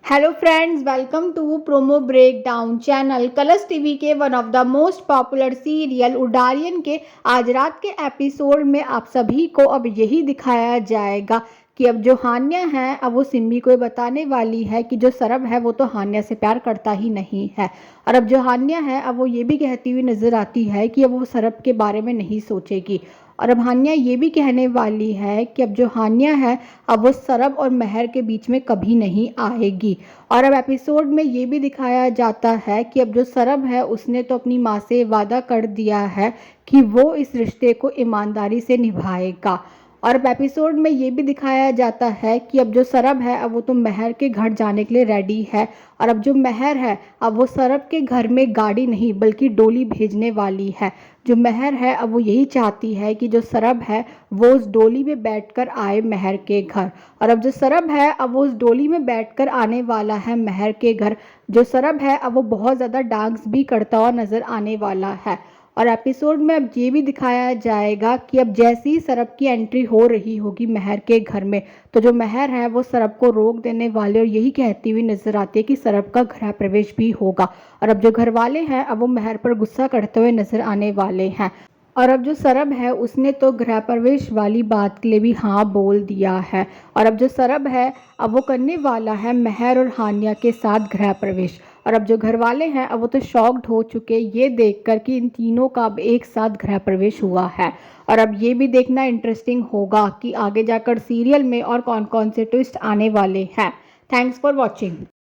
Hello friends, welcome to promo breakdown channel. Colors TV के one of the most popular serial Udaariyaan के आज रात के एपिसोड में आप सभी को अब यही दिखाया जाएगा कि अब जो हान्या है अब वो सिम्मी को बताने वाली है कि जो सरब है वो तो हान्या से प्यार करता ही नहीं है। और अब जो हान्या है अब वो ये भी कहती हुई नज़र आती है कि अब वो सरब के बारे में नहीं सोचेगी। और अब हान्या ये भी कहने वाली है कि अब जो हान्या है अब वो सरब और महर के बीच में कभी नहीं आएगी। और अब एपिसोड में ये भी दिखाया जाता है कि अब जो सरब है उसने तो अपनी माँ से वादा कर दिया है कि वो इस रिश्ते को ईमानदारी से निभाएगा। और अब एपिसोड में ये भी दिखाया जाता है कि अब जो सरब है अब वो तो महर के घर जाने के लिए रेडी है। और अब जो महर है अब वो सरब के घर में गाड़ी नहीं बल्कि डोली भेजने वाली है। जो महर है अब वो यही चाहती है कि जो सरब है वो उस डोली में बैठकर आए महर के घर। और अब जो सरब है अब वो उस डोली में बैठकर आने वाला है महर के घर। जो सरब है अब वो बहुत ज़्यादा डांस भी करता हुआ नज़र आने वाला है। और एपिसोड में अब ये भी दिखाया जाएगा कि अब जैसे ही सरब की एंट्री हो रही होगी महर के घर में तो जो महर है वो सरब को रोक देने वाले और यही कहती हुई नजर आती है कि सरब का गृह प्रवेश भी होगा। और अब जो घर वाले हैं अब वो महर पर गुस्सा करते हुए नजर आने वाले हैं। और अब जो सरब है उसने तो गृह प्रवेश वाली बात के लिए भी हाँ बोल दिया है। और अब जो सरब है अब वो करने वाला है महर और हान्या के साथ गृह प्रवेश। और अब जो घर वाले हैं अब वो तो शॉक्ड हो चुके ये देखकर कि इन तीनों का अब एक साथ गृह प्रवेश हुआ है। और अब ये भी देखना इंटरेस्टिंग होगा कि आगे जाकर सीरियल में और कौन कौन से ट्विस्ट आने वाले हैं। Thanks for watching.